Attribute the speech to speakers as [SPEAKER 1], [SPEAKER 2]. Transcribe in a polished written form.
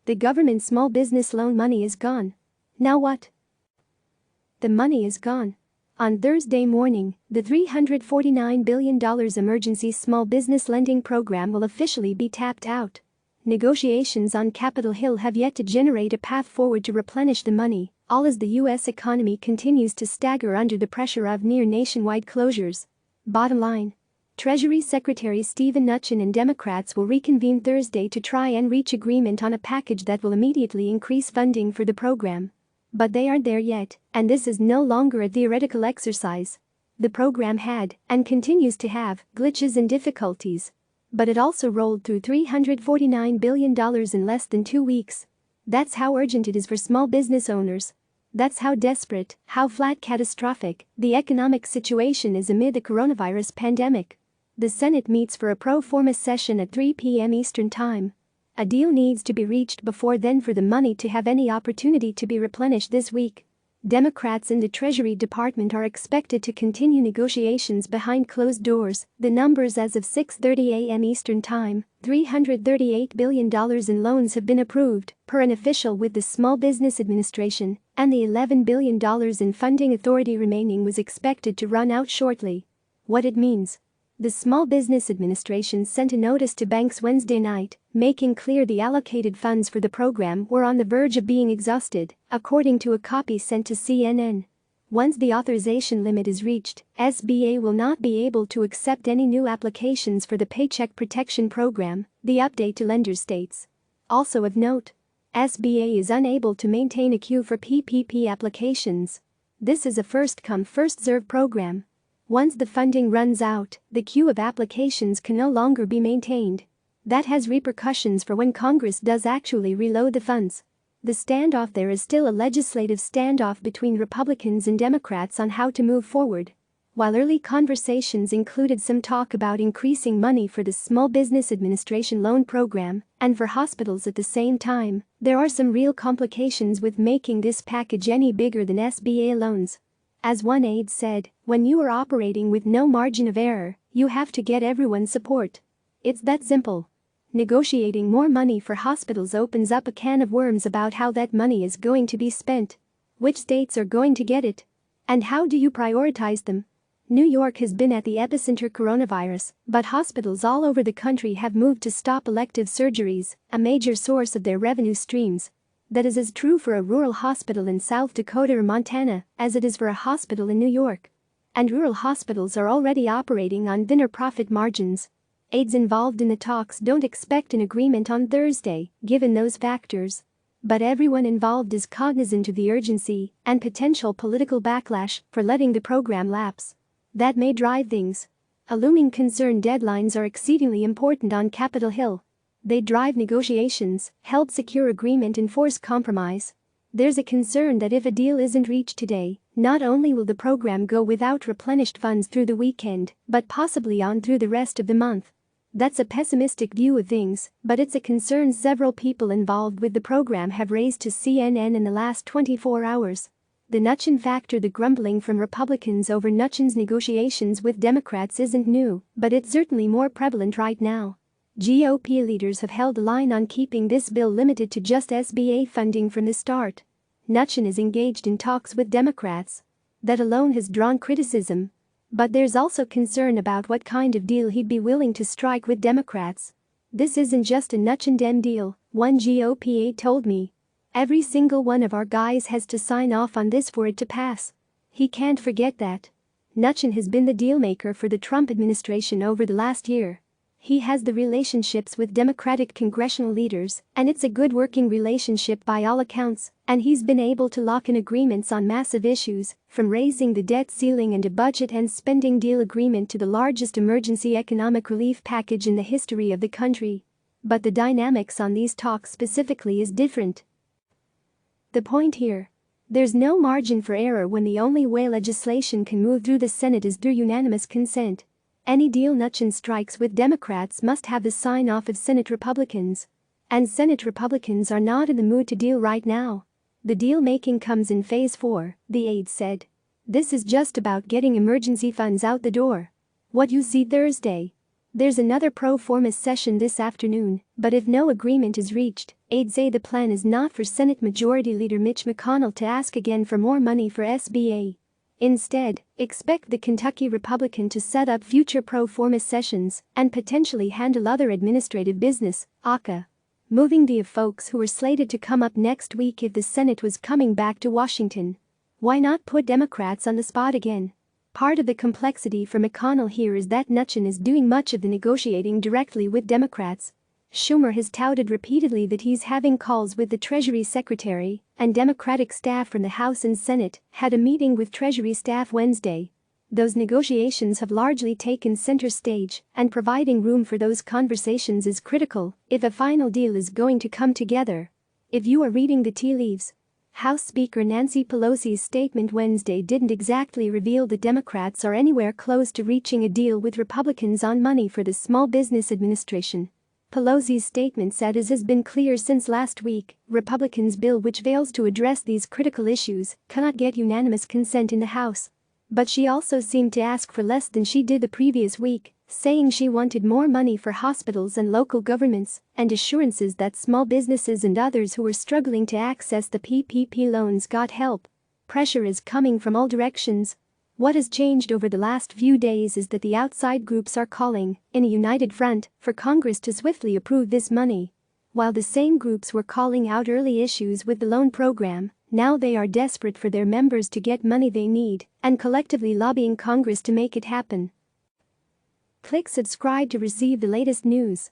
[SPEAKER 1] The government small business loan money is gone. Now what? The money is gone. On Thursday morning, the $349 billion emergency small business lending program will officially be tapped out. Negotiations on Capitol Hill have yet to generate a path forward to replenish the money, all as the U.S. economy continues to stagger under the pressure of near nationwide closures. Bottom line: Treasury Secretary Steven Mnuchin and Democrats will reconvene Thursday to try and reach agreement on a package that will immediately increase funding for the program. But they aren't there yet, and this is no longer a theoretical exercise. The program had, and continues to have, glitches and difficulties. But it also rolled through $349 billion in less than 2 weeks. That's how urgent it is for small business owners. That's how desperate, how flat catastrophic, the economic situation is amid the coronavirus pandemic. The Senate meets for a pro forma session at 3 p.m. Eastern Time. A deal needs to be reached before then for the money to have any opportunity to be replenished this week. Democrats in the Treasury Department are expected to continue negotiations behind closed doors. The numbers as of 6:30 a.m. Eastern Time: $338 billion in loans have been approved, per an official with the Small Business Administration, and the $11 billion in funding authority remaining was expected to run out shortly. What it means: the Small Business Administration sent a notice to banks Wednesday night, making clear the allocated funds for the program were on the verge of being exhausted, according to a copy sent to CNN. Once the authorization limit is reached, SBA will not be able to accept any new applications for the Paycheck Protection Program, the update to lenders states. Also of note, SBA is unable to maintain a queue for PPP applications. This is a first-come first-served program. Once the funding runs out, the queue of applications can no longer be maintained. That has repercussions for when Congress does actually reload the funds. The standoff there is still a legislative standoff between Republicans and Democrats on how to move forward. While early conversations included some talk about increasing money for the Small Business Administration loan program and for hospitals at the same time, there are some real complications with making this package any bigger than SBA loans. As one aide said, when you are operating with no margin of error, you have to get everyone's support. It's that simple. Negotiating more money for hospitals opens up a can of worms about how that money is going to be spent. Which states are going to get it? And how do you prioritize them? New York has been at the epicenter coronavirus, but hospitals all over the country have moved to stop elective surgeries, a major source of their revenue streams. That is as true for a rural hospital in South Dakota or Montana as it is for a hospital in New York. And rural hospitals are already operating on thinner profit margins. Aides involved in the talks don't expect an agreement on Thursday, given those factors. But everyone involved is cognizant of the urgency and potential political backlash for letting the program lapse. That may drive things. A looming concern: deadlines are exceedingly important on Capitol Hill. They drive negotiations, help secure agreement and force compromise. There's a concern that if a deal isn't reached today, not only will the program go without replenished funds through the weekend, but possibly on through the rest of the month. That's a pessimistic view of things, but it's a concern several people involved with the program have raised to CNN in the last 24 hours. The Mnuchin factor: the grumbling from Republicans over Mnuchin's negotiations with Democrats isn't new, but it's certainly more prevalent right now. GOP leaders have held the line on keeping this bill limited to just SBA funding from the start. Mnuchin is engaged in talks with Democrats. That alone has drawn criticism. But there's also concern about what kind of deal he'd be willing to strike with Democrats. This isn't just a Mnuchin-Dem deal, one GOP aide told me. Every single one of our guys has to sign off on this for it to pass. He can't forget that. Mnuchin has been the dealmaker for the Trump administration over the last year. He has the relationships with Democratic congressional leaders, and it's a good working relationship by all accounts, and he's been able to lock in agreements on massive issues, from raising the debt ceiling and a budget and spending deal agreement to the largest emergency economic relief package in the history of the country. But the dynamics on these talks specifically is different. The point here: there's no margin for error when the only way legislation can move through the Senate is through unanimous consent. Any deal Mnuchin strikes with Democrats must have the sign-off of Senate Republicans. And Senate Republicans are not in the mood to deal right now. The deal-making comes in Phase 4, the aide said. This is just about getting emergency funds out the door. What you see Thursday. There's another pro forma session this afternoon, but if no agreement is reached, Aides say the plan is not for Senate Majority Leader Mitch McConnell to ask again for more money for SBA. Instead, expect the Kentucky Republican to set up future pro forma sessions and potentially handle other administrative business, aka moving the folks who were slated to come up next week if the Senate was coming back to Washington. Why not put Democrats on the spot again? Part of the complexity for McConnell here is that Mnuchin is doing much of the negotiating directly with Democrats. Schumer has touted repeatedly that he's having calls with the Treasury Secretary, and Democratic staff from the House and Senate had a meeting with Treasury staff Wednesday. Those negotiations have largely taken center stage, and providing room for those conversations is critical if a final deal is going to come together. If you are reading the tea leaves, House Speaker Nancy Pelosi's statement Wednesday didn't exactly reveal the Democrats are anywhere close to reaching a deal with Republicans on money for the Small Business Administration. Pelosi's statement said, as has been clear since last week, Republicans' bill which fails to address these critical issues cannot get unanimous consent in the House. But she also seemed to ask for less than she did the previous week, saying she wanted more money for hospitals and local governments and assurances that small businesses and others who were struggling to access the PPP loans got help. Pressure is coming from all directions. What has changed over the last few days is that the outside groups are calling, in a united front, for Congress to swiftly approve this money. While the same groups were calling out early issues with the loan program, now they are desperate for their members to get money they need and collectively lobbying Congress to make it happen. Click subscribe to receive the latest news.